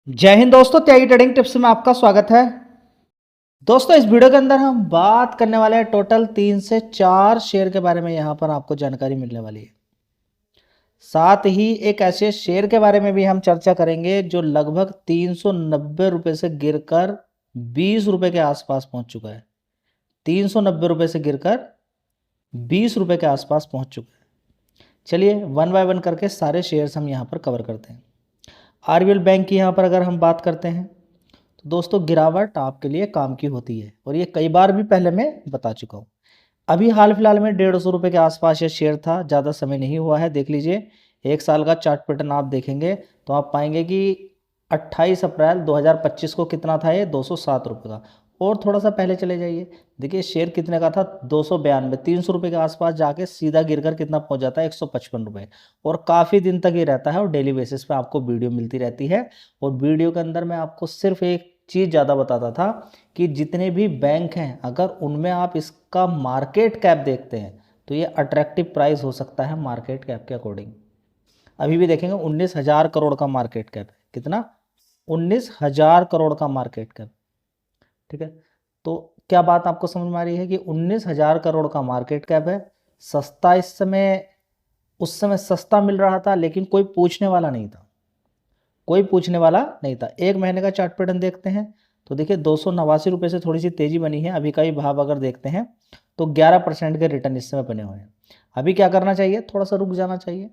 जय हिंद दोस्तों, त्यागी trading tips में आपका स्वागत है। दोस्तों इस वीडियो के अंदर हम बात करने वाले हैं टोटल 3 से 4 शेयर के बारे में। यहाँ पर आपको जानकारी मिलने वाली है। साथ ही एक ऐसे शेयर के बारे में भी हम चर्चा करेंगे जो लगभग 390 रुपये से गिरकर 20 रुपये के आसपास पहुंच चुका है। 390 रुपये से गिरकर 20 रुपये के आसपास पहुंच चुका है। चलिए वन बाय वन करके सारे शेयर्स हम यहाँ पर कवर करते हैं। आरबीएल बैंक की यहाँ पर अगर हम बात करते हैं तो दोस्तों गिरावट आपके लिए काम की होती है और ये कई बार भी पहले मैं बता चुका हूँ। अभी हाल फिलहाल में 150 रुपये के आसपास ये शेयर था, ज़्यादा समय नहीं हुआ है। देख लीजिए एक साल का चार्ट पैटर्न आप देखेंगे तो आप पाएंगे कि 28 अप्रैल 2025 को कितना था ये 207 रुपये का। और थोड़ा सा पहले चले जाइए, देखिए शेयर कितने का था 292, 300 रुपये के आसपास जाके सीधा गिरकर कितना पहुंच जाता है 155 रुपये। और काफ़ी दिन तक ये रहता है और डेली बेसिस पे आपको वीडियो मिलती रहती है। और वीडियो के अंदर मैं आपको सिर्फ एक चीज़ ज़्यादा बताता था कि जितने भी बैंक हैं अगर उनमें आप इसका मार्केट कैप देखते हैं तो ये अट्रैक्टिव प्राइस हो सकता है मार्केट कैप के अकॉर्डिंग। अभी भी देखेंगे 19,000 करोड़ का मार्केट कैप है। कितना? 19,000 करोड़ का मार्केट कैप। ठीक है, तो क्या बात आपको समझ में आ रही है कि 19,000 करोड़ का मार्केट कैप है। सस्ता इस समय, उस समय सस्ता मिल रहा था लेकिन कोई पूछने वाला नहीं था, कोई पूछने वाला नहीं था। एक महीने का चार्ट पैटर्न देखते हैं तो देखिए 289 रुपये से थोड़ी सी तेजी बनी है। अभी का ही भाव अगर देखते हैं तो 11% के रिटर्न इस समय बने हुए हैं। अभी क्या करना चाहिए? थोड़ा सा रुक जाना चाहिए,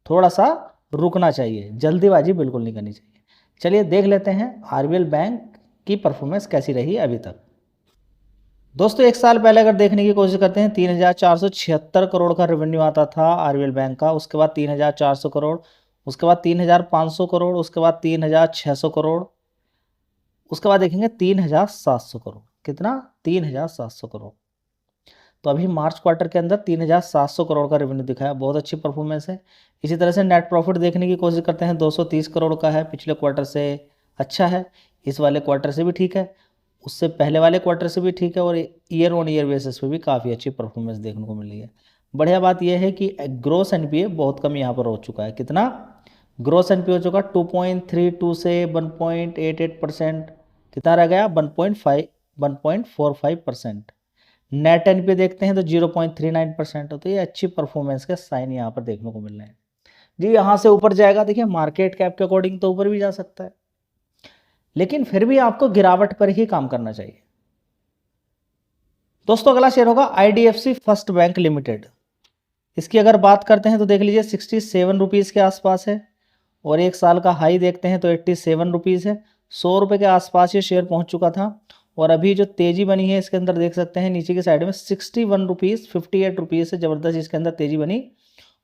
थोड़ा सा रुकना चाहिए, जल्दीबाजी बिल्कुल नहीं करनी चाहिए। चलिए देख लेते हैं आरबीएल बैंक की परफॉर्मेंस कैसी रही अभी तक। दोस्तों एक साल पहले अगर देखने की कोशिश करते हैं 3,476 करोड़ का रेवेन्यू आता था आरबीएल बैंक का। उसके बाद 3,400 करोड़, उसके बाद 3,500 करोड़, उसके बाद 3,600 करोड़, उसके बाद देखेंगे 3,700 करोड़। कितना? 3,700 करोड़। तो अभी मार्च क्वार्टर के अंदर 3,700 करोड़ का रेवेन्यू दिखाया, बहुत अच्छी परफॉर्मेंस है। इसी तरह से नेट प्रॉफिट देखने की कोशिश करते हैं 230 करोड़ का है, पिछले क्वार्टर से अच्छा है, इस वाले क्वार्टर से भी ठीक है, उससे पहले वाले क्वार्टर से भी ठीक है और ईयर ऑन ईयर बेसिस पे भी काफ़ी अच्छी परफॉर्मेंस देखने को मिल रही है। बढ़िया बात यह है कि ग्रोस एनपीए बहुत कम यहाँ पर हो चुका है। कितना ग्रोस एनपीए हो चुका? 2.32 से 1.88%। कितना रह गया? 1.45%। नेट एनपीए देखते हैं तो 0.39%। तो ये अच्छी परफॉर्मेंस के साइन यहाँ पर देखने को मिल रहे हैं जी। यहाँ से ऊपर जाएगा, देखिए मार्केट कैप के अकॉर्डिंग तो ऊपर भी जा सकता है, लेकिन फिर भी आपको गिरावट पर ही काम करना चाहिए। दोस्तों अगला शेयर होगा आईडीएफसी फर्स्ट बैंक लिमिटेड। इसकी अगर बात करते हैं तो देख लीजिए 67 रुपीज़ के आसपास है और एक साल का हाई देखते हैं तो 87 रुपीज़ है। 100 रुपये के आसपास ये शेयर पहुंच चुका था और अभी जो तेज़ी बनी है इसके अंदर देख सकते हैं नीचे की साइड में 61 रुपीज़ 58 रुपीज़ से ज़बरदस्त इसके अंदर तेज़ी बनी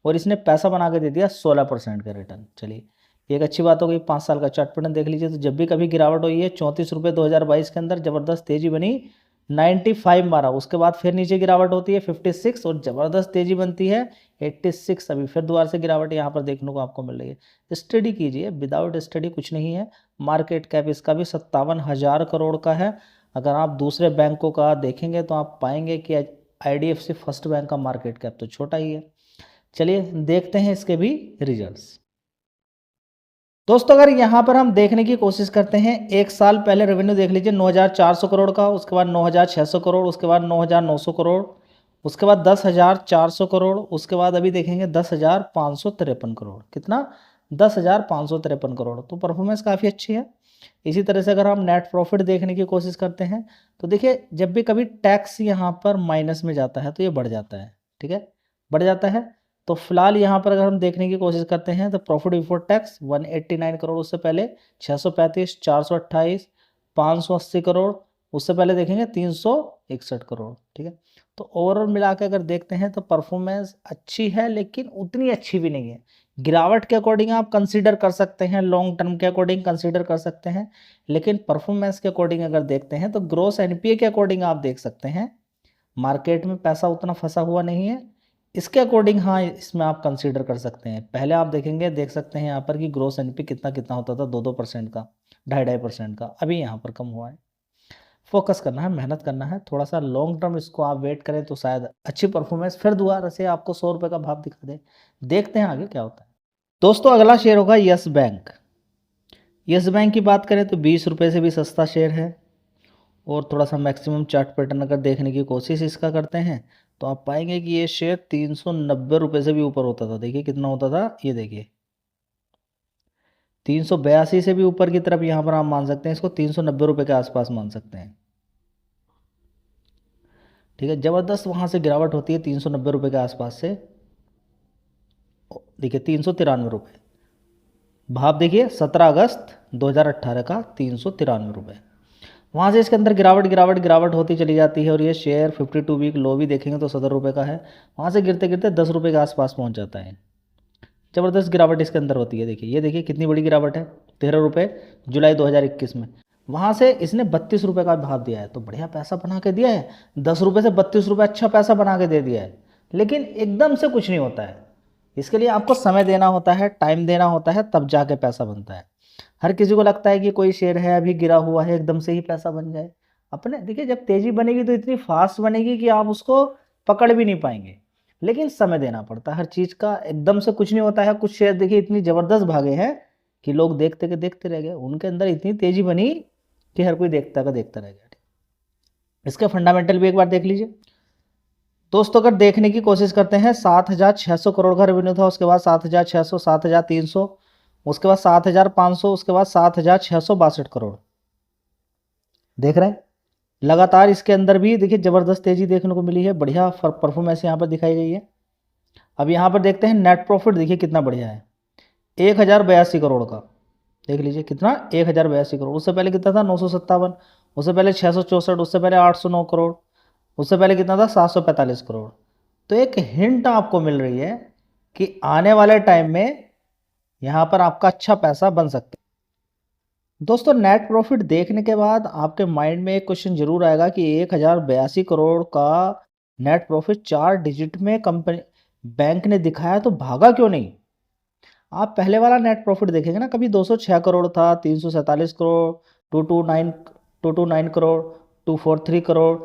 और इसने पैसा बना के दे दिया 16% का रिटर्न। चलिए एक अच्छी बात हो गई। 5 साल का चार्ट पैटर्न देख लीजिए तो जब भी कभी गिरावट हुई है 34 रुपये 2022 के अंदर ज़बरदस्त तेज़ी बनी, 95 मारा, उसके बाद फिर नीचे गिरावट होती है 56 और ज़बरदस्त तेज़ी बनती है 86। अभी फिर दोबारा से गिरावट यहाँ पर देखने को आपको मिल रही है। स्टडी कीजिए, विदाउट स्टडी कुछ नहीं है। मार्केट कैप इसका भी 57,000 करोड़ का है। अगर आप दूसरे बैंकों का देखेंगे तो आप पाएंगे कि आईडीएफसी फर्स्ट बैंक का मार्केट कैप तो छोटा ही है। चलिए देखते हैं इसके भी रिजल्ट्स। दोस्तों अगर यहाँ पर हम देखने की कोशिश करते हैं, एक साल पहले रेवेन्यू देख लीजिए 9,400 करोड़ का, उसके बाद 9,600 करोड़, उसके बाद 9,900 करोड़, उसके बाद 10,400 करोड़, उसके बाद अभी देखेंगे 10,553 करोड़। कितना? 10,553 करोड़। तो परफॉर्मेंस काफ़ी अच्छी है। इसी तरह से अगर हम नेट प्रॉफिट देखने की कोशिश करते हैं तो देखिए जब भी कभी टैक्स यहाँ पर माइनस में जाता है तो ये बढ़ जाता है। ठीक है, बढ़ जाता है। तो फिलहाल यहाँ पर अगर हम देखने की कोशिश करते हैं तो प्रॉफिट बिफोर टैक्स 189 करोड़, उससे पहले 635, 428, 580 करोड़, उससे पहले देखेंगे 361 करोड़। ठीक है, तो ओवरऑल मिला के अगर देखते हैं तो परफॉर्मेंस अच्छी है लेकिन उतनी अच्छी भी नहीं है। गिरावट के अकॉर्डिंग आप कंसीडर कर सकते हैं, लॉन्ग टर्म के अकॉर्डिंग कंसीडर कर सकते हैं, लेकिन परफॉर्मेंस के अकॉर्डिंग अगर देखते हैं तो ग्रोस एनपीए के अकॉर्डिंग आप देख सकते हैं मार्केट में पैसा उतना फंसा हुआ नहीं है। इसके अकॉर्डिंग हाँ इसमें आप कंसीडर कर सकते हैं। पहले आप देखेंगे, देख सकते हैं यहाँ पर कि ग्रोस एनपीए कितना कितना होता था, 2-2% का, 2.5% का, अभी यहाँ पर कम हुआ है। फोकस करना है, मेहनत करना है, थोड़ा सा लॉन्ग टर्म इसको आप वेट करें तो शायद अच्छी परफॉर्मेंस फिर दोबारा से आपको 100 रुपये का भाव दिखा दे। देखते हैं आगे क्या होता है। दोस्तों अगला शेयर होगा यस बैंक। यस बैंक की बात करें तो 20 रुपये से भी सस्ता शेयर है, और थोड़ा सा मैक्सिमम चार्ट पैटर्न अगर देखने की कोशिश इसका करते हैं तो आप पाएंगे कि ये शेयर 390 रुपये से भी ऊपर होता था। देखिए कितना होता था, ये देखिए 382 से भी ऊपर की तरफ यहाँ पर आप मान सकते हैं इसको, 390 रुपये के आसपास मान सकते हैं। ठीक है, ज़बरदस्त वहाँ से गिरावट होती है 390 रुपये के आसपास से। देखिए 393 रुपये, भाव देखिए 17 अगस्त 2018 का 393 रुपये। वहाँ से इसके अंदर गिरावट गिरावट गिरावट होती चली जाती है, और ये शेयर 52 वीक लो भी देखेंगे तो 17 रुपये का है। वहाँ से गिरते गिरते 10 रुपये के आसपास पहुँच जाता है। ज़बरदस्त गिरावट इसके अंदर होती है। देखिए, ये देखिए कितनी बड़ी गिरावट है, 13 रुपये जुलाई 2021 में। वहाँ से इसने 32 रुपये का भाव दिया है, तो बढ़िया पैसा बना के दिया है। 10 रुपये से 32 रुपये अच्छा पैसा बना के दे दिया है। लेकिन एकदम से कुछ नहीं होता है, इसके लिए आपको समय देना होता है, टाइम देना होता है, तब जाके पैसा बनता है। हर किसी को लगता है कि कोई शेयर है अभी गिरा हुआ है, एकदम से ही पैसा बन जाए। अपने देखिए, जब तेज़ी बनेगी तो इतनी फास्ट बनेगी कि आप उसको पकड़ भी नहीं पाएंगे, लेकिन समय देना पड़ता है हर चीज़ का, एकदम से कुछ नहीं होता है। कुछ शेयर देखिए इतनी ज़बरदस्त भागे हैं कि लोग देखते के देखते रह गए, उनके अंदर इतनी तेज़ी बनी कि हर कोई देखता का देखता रह गया। इसके फंडामेंटल भी एक बार देख लीजिए दोस्तों। अगर देखने की कोशिश करते हैं, 7,600 करोड़ का रेवेन्यू था, उसके बाद 7,600, 7,300, उसके बाद 7,500, उसके बाद 7,662 करोड़। देख रहे हैं लगातार इसके अंदर भी देखिए ज़बरदस्त तेज़ी देखने को मिली है, बढ़िया परफॉर्मेंस यहाँ पर दिखाई गई है। अब यहाँ पर देखते हैं नेट प्रॉफिट, देखिए कितना बढ़िया है, 1,082 करोड़ का। देख लीजिए कितना, 1,082 करोड़। उससे पहले कितना था, 957, उससे पहले 664, उससे पहले 809 करोड़, उससे पहले कितना था, 745 करोड़। तो एक हिंट आपको मिल रही है कि आने वाले टाइम में यहाँ पर आपका अच्छा पैसा बन सकता है। दोस्तों, नेट प्रॉफिट देखने के बाद आपके माइंड में एक क्वेश्चन जरूर आएगा कि 1,082 करोड़ का नेट प्रॉफिट 4 डिजिट में कंपनी बैंक ने दिखाया, तो भागा क्यों नहीं। आप पहले वाला नेट प्रॉफिट देखेंगे ना, कभी 206 करोड़ था, 347 करोड़, 229 करोड़, 243 करोड़।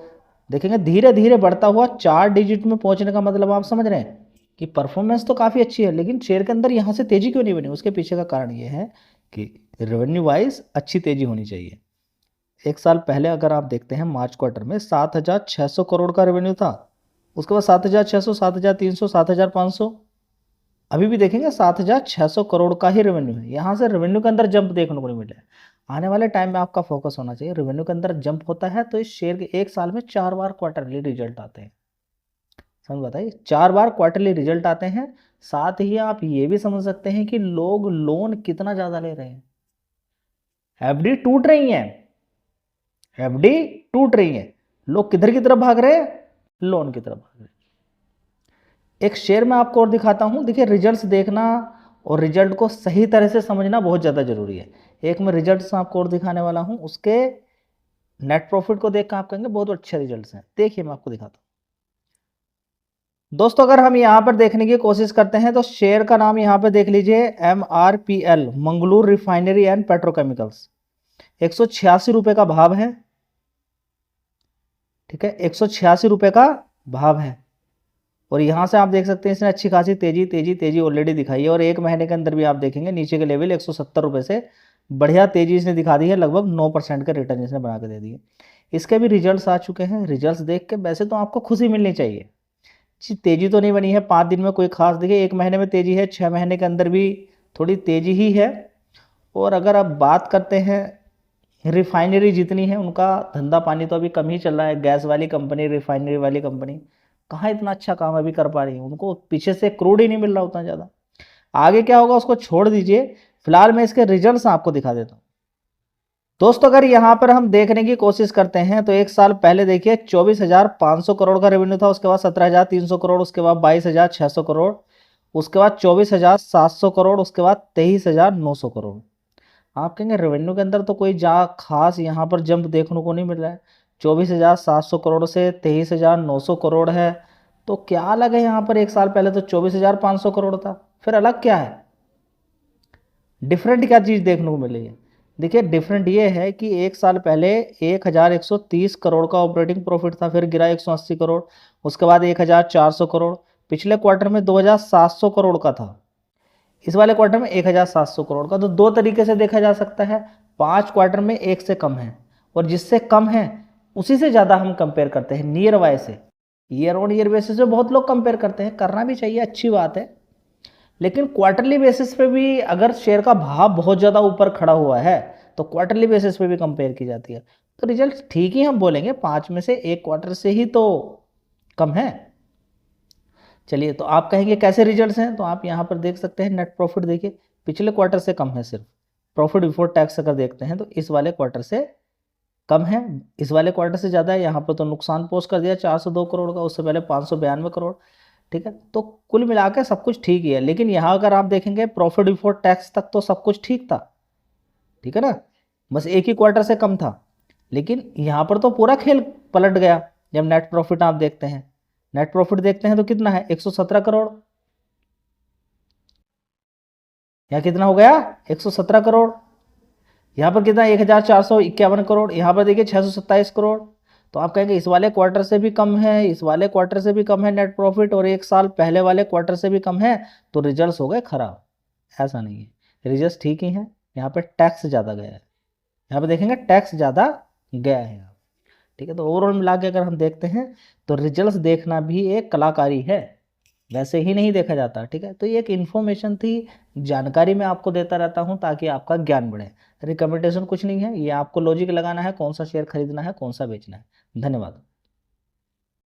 देखेंगे धीरे धीरे बढ़ता हुआ 4 डिजिट में पहुंचने का मतलब आप समझ रहे हैं कि परफॉर्मेंस तो काफ़ी अच्छी है, लेकिन शेयर के अंदर यहाँ से तेज़ी क्यों नहीं बनी। उसके पीछे का कारण ये है कि रेवेन्यू वाइज अच्छी तेज़ी होनी चाहिए। एक साल पहले अगर आप देखते हैं मार्च क्वार्टर में 7,600 करोड़ का रेवेन्यू था, उसके बाद 7,600, 7,300, 7,500, अभी भी देखेंगे 7,600 करोड़ का ही रेवेन्यू है। यहाँ से रेवेन्यू के अंदर जंप देखने को नहीं मिला है। आने वाले टाइम में आपका फोकस होना चाहिए, रेवेन्यू के अंदर जंप होता है तो इस शेयर के एक साल में 4 बार क्वार्टरली रिजल्ट आते हैं। समझ बताइए, 4 बार क्वार्टरली रिजल्ट आते हैं। साथ ही आप ये भी समझ सकते हैं कि लोग लोन कितना ज़्यादा ले रहे हैं। एफडी टूट रही है, एफडी टूट रही है, लोग किधर की तरफ भाग रहे हैं, लोन की तरफ भाग रहे हैं। एक शेयर में आपको और दिखाता हूं, देखिए रिजल्ट्स देखना और रिजल्ट को सही तरह से समझना बहुत ज़्यादा जरूरी है। एक मैं रिजल्ट्स आपको और दिखाने वाला हूं, उसके नेट प्रॉफिट को देखकर आप कहेंगे बहुत अच्छे रिजल्ट्स हैं। देखिए मैं आपको दिखाता हूं दोस्तों। अगर हम यहां पर देखने की कोशिश करते हैं तो शेयर का नाम यहां पर देख लीजिए, MRPL, Mangalore refinery and petrochemicals. 186 रुपये का भाव है। ठीक है, 186 रुपये का भाव है, और यहाँ से आप देख सकते हैं इसने अच्छी खासी तेजी तेजी तेजी ऑलरेडी दिखाई है, और एक महीने के अंदर भी आप देखेंगे नीचे के लेवल 170 रुपये से बढ़िया तेजी इसने दिखा दी है, लगभग 9% का रिटर्न इसने बना के दे दिए। इसके भी रिजल्ट्स आ चुके हैं। रिजल्ट्स देख के वैसे तो आपको खुशी मिलनी चाहिए, तेजी तो नहीं बनी है 5 दिन में कोई खास, देखिए 1 महीने में तेजी है, 6 महीने के अंदर भी थोड़ी तेजी ही है। और अगर आप बात करते हैं रिफाइनरी जितनी है उनका धंधा पानी तो अभी कम ही चल रहा है। गैस वाली कंपनी, रिफाइनरी वाली कंपनी कहाँ इतना अच्छा काम अभी कर पा रही है, उनको पीछे से क्रूड ही नहीं मिल रहा उतना ज़्यादा। आगे क्या होगा उसको छोड़ दीजिए, फिलहाल मैं इसके रिजल्ट्स आपको दिखा देता हूँ दोस्तों। अगर यहाँ पर हम देखने की कोशिश करते हैं तो एक साल पहले देखिए 24,500 करोड़ का रेवेन्यू था, उसके बाद 17,300 करोड़, उसके बाद 22,600 करोड़, उसके बाद 24,700 करोड़, उसके बाद 23,900 करोड़। आप कहेंगे रेवेन्यू के अंदर तो कोई खास यहाँ पर जंप देखने को नहीं मिल रहा है। 24,700 करोड़ से 23,900 करोड़ है, तो क्या अलग है यहाँ पर। एक साल पहले तो 24,500 करोड़ था, फिर अलग क्या है, डिफरेंट क्या चीज़ देखने को मिली है। देखिए डिफरेंट ये है कि एक साल पहले 1,130 करोड़ का ऑपरेटिंग प्रॉफिट था, फिर गिरा 180 करोड़, उसके बाद 1,400 करोड़, पिछले क्वार्टर में 2,700 करोड़ का था। इस वाले क्वार्टर में 1700 करोड़ का। तो दो तरीके से देखा जा सकता है, 5 क्वार्टर में एक से कम है और जिससे कम है उसी से ज़्यादा हम कंपेयर करते हैं नियर बाय से। ईयर ऑन ईयर बेसिस पे बहुत लोग कंपेयर करते हैं, करना भी चाहिए, अच्छी बात है, लेकिन क्वार्टरली बेसिस पे भी अगर शेयर का भाव बहुत ज़्यादा ऊपर खड़ा हुआ है तो क्वार्टरली बेसिस पे भी कंपेयर की जाती है। तो रिजल्ट ठीक ही हम बोलेंगे, 5 में से एक क्वार्टर से ही तो कम है। चलिए, तो आप कहेंगे कैसे रिजल्ट्स हैं, तो आप यहाँ पर देख सकते हैं नेट प्रॉफिट, देखिए पिछले क्वार्टर से कम है, सिर्फ प्रॉफिट बिफोर टैक्स अगर देखते हैं तो इस वाले क्वार्टर से कम है, इस वाले क्वार्टर से ज़्यादा है। यहाँ पर तो नुकसान पोस्ट कर दिया 402 करोड़ का, उससे पहले 592 करोड़, ठीक है। तो कुल मिलाकर सब कुछ ठीक ही है, लेकिन यहाँ अगर आप देखेंगे प्रॉफिट बिफोर टैक्स तक तो सब कुछ ठीक था, ठीक है ना, बस एक ही क्वार्टर से कम था। लेकिन यहाँ पर तो पूरा खेल पलट गया जब नेट प्रॉफिट आप देखते हैं। नेट प्रॉफिट देखते हैं तो कितना है, 117 करोड़, यहाँ कितना हो गया 117 करोड़, यहाँ पर कितना 1451 करोड़, यहाँ पर देखिए 627 करोड़। तो आप कहेंगे इस वाले क्वार्टर से भी कम है, इस वाले क्वार्टर से भी कम है नेट प्रॉफिट, और एक साल पहले वाले क्वार्टर से भी कम है, तो रिजल्ट्स हो गए खराब। ऐसा नहीं है, रिजल्ट्स ठीक ही हैं। यहाँ पे टैक्स ज़्यादा गया है, यहाँ पे देखेंगे टैक्स ज़्यादा गया है यहाँ, ठीक है। तो ओवरऑल मिला के अगर हम देखते हैं तो रिजल्ट्स देखना भी एक कलाकारी है, वैसे ही नहीं देखा जाता, ठीक है। तो ये एक इन्फॉर्मेशन थी, जानकारी मैं आपको देता रहता हूँ ताकि आपका ज्ञान बढ़े। रिकमेंडेशन कुछ नहीं है, ये आपको लॉजिक लगाना है कौन सा शेयर खरीदना है कौन सा बेचना है। धन्यवाद।